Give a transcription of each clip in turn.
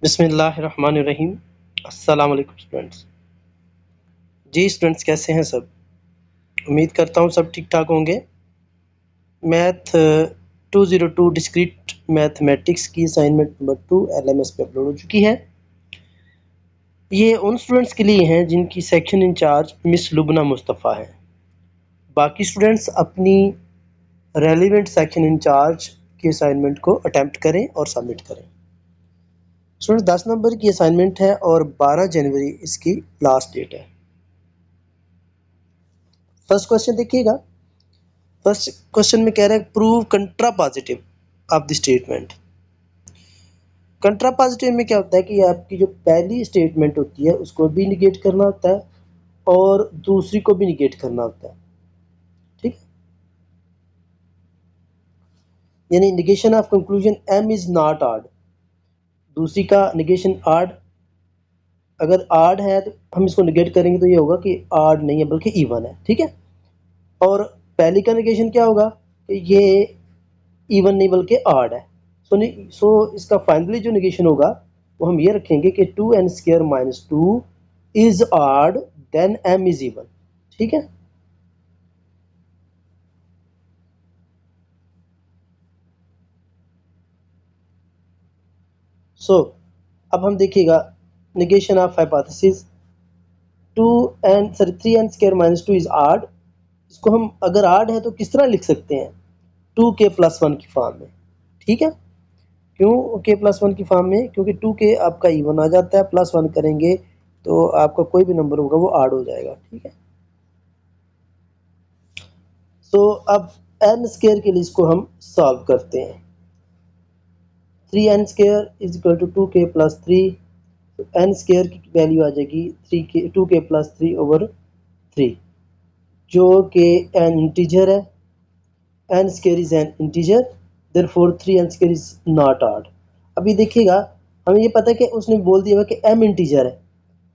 बिस्मिल्लाहिर्रहमानिर्रहीम। अस्सलाम वालेकुम स्टूडेंट्स। जी स्टूडेंट्स, कैसे हैं सब? उम्मीद करता हूँ सब ठीक ठाक होंगे। मैथ 202 डिस्क्रीट मैथमेटिक्स की असाइनमेंट नंबर 2 LMS पे अपलोड हो चुकी है। ये उन स्टूडेंट्स के लिए हैं जिनकी section incharge miss Lubna Mustafa है। बाकी स्टूडेंट्स अपनी रेलिवेंट सेक्शन इंचार्ज की असाइनमेंट को अटेम्प्ट करें और सबमिट करें। स्टूडेंट्स 10 नंबर की असाइनमेंट है और 12 जनवरी इसकी लास्ट डेट है। फर्स्ट क्वेश्चन देखिएगा। फर्स्ट क्वेश्चन में कह रहा है prove कंट्रा positive of the statement. कंट्रा positive में क्या होता है कि आपकी जो पहली स्टेटमेंट होती है उसको भी निगेट करना होता है और दूसरी को भी निगेट करना होता है। ठीक, यानी negation of conclusion M is not odd, दूसरी का निगेशन आड। अगर आड है तो हम इसको निगेट करेंगे तो ये होगा कि आड नहीं है बल्कि इवन है। ठीक है, और पहली का निगेशन क्या होगा कि ये इवन नहीं बल्कि आड है। सो इसका फाइनली जो निगेशन होगा वो हम ये रखेंगे कि 2n² - 2 is odd then m is even. ठीक है, अब हम देखिएगा negation of hypothesis 3n² - 2 is odd. इसको हम अगर आड है तो किस तरह लिख सकते हैं? 2k+1 की फॉर्म में। ठीक है, क्यों k+1 की फॉर्म में? क्योंकि 2k आपका इवन आ जाता है, +1 करेंगे तो आपका कोई भी नंबर होगा वो आड हो जाएगा। ठीक है, अब n² के लिए इसको हम सॉल्व करते हैं। 3n² = 2k+3, तो n² की वैल्यू आ जाएगी 2k+3/3, जो कि n इंटीजर है। n² is an integer, therefore 3n² is not odd. अभी देखिएगा, हमें ये पता है कि उसने बोल दिया कि m इंटीजर है,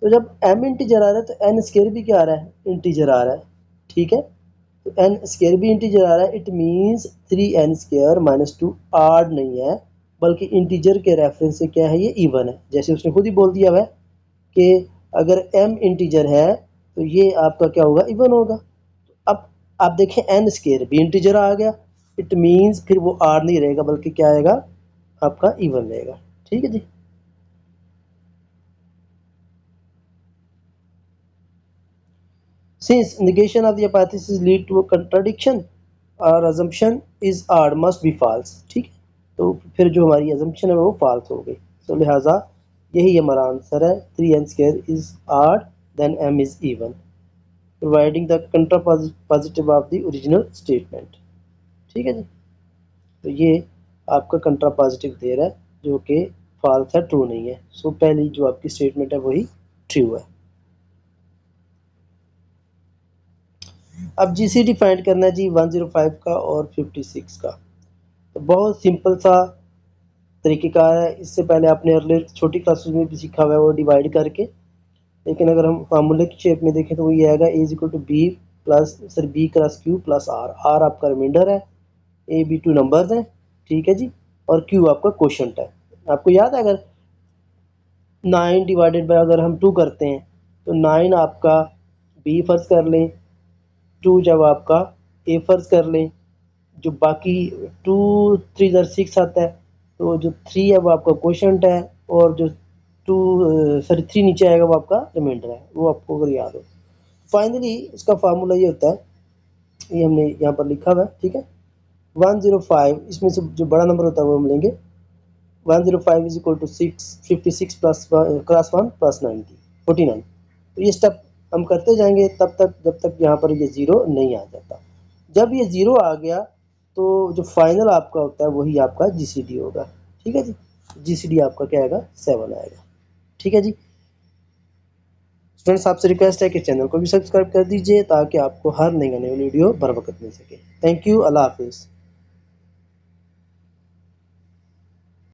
तो जब m इंटीजर आ रहा है तो n² भी क्या आ रहा है? इंटीजर आ रहा है। ठीक है, तो n² भी इंटीजर आ रहा है, इट मीन्स 3n² - 2 आड नहीं है बल्कि इंटीजर के रेफरेंस से क्या है? ये इवन है। जैसे उसने खुद ही बोल दिया है कि अगर m इंटीजर है तो ये आपका क्या होगा? इवन होगा। अब आप देखें n² भी इंटीजर आ गया, इट मीन्स फिर वो आड नहीं रहेगा बल्कि क्या आएगा? आपका इवन रहेगा। ठीक है जी। Since negation of the hypothesis lead to a contradiction, our assumption is odd must be false। ठीक है, तो फिर जो हमारी assumption है वो false हो गई। तो लिहाजा यही हमारा आंसर है, 3n² is odd then m is even, providing the contrapositive of the original statement। ठीक है जी, तो ये आपका contrapositive दे रहा है जो कि false है, true नहीं है। पहली जो आपकी स्टेटमेंट है वही true है। अब GCD फाइंड करना है जी 105 का और 56 का। तो बहुत सिंपल सा तरीक़ेकार है। इससे पहले आपने अर्लियर छोटी क्लासेस में भी सीखा हुआ है वो डिवाइड करके, लेकिन अगर हम फार्मूले की शेप में देखें तो वो ये आएगा B + R आपका रिमाइंडर है, B2 नंबर्स हैं। ठीक है जी, और Q आपका क्वोशंट है। आपको याद है, अगर 9 डिवाइडेड बाय अगर हम 2 करते हैं तो 9 आपका B फर्ज कर लें, 2 जब आपका A फर्ज कर लें, जो बाकी 2 3 इधर 6 आता है, तो जो 3 है वो आपका क्वोशंट है और जो 3 नीचे आएगा वो आपका रिमाइंडर है। वो आपको अगर याद हो। फाइनली इसका फार्मूला ये होता है, ये हमने यहाँ पर लिखा हुआ है। ठीक है, 105 इसमें से जो बड़ा नंबर होता है वो हम लेंगे। 105 = 6 56 + +1 + 90 49। तो ये स्टेप हम करते जाएंगे तब तक जब तक यहाँ पर ये 0 नहीं आ जाता। जब ये 0 आ गया तो जो फाइनल आपका होता है वही आपका GCD होगा। ठीक है जी, GCD आपका क्या आएगा? 7 आएगा। ठीक है जी, स्टूडेंट्स आपसे रिक्वेस्ट है कि चैनल को भी सब्सक्राइब कर दीजिए ताकि आपको हर नई आने वाली वीडियो बर वक्त मिल सके। थैंक यू, अल्लाह हाफिज़।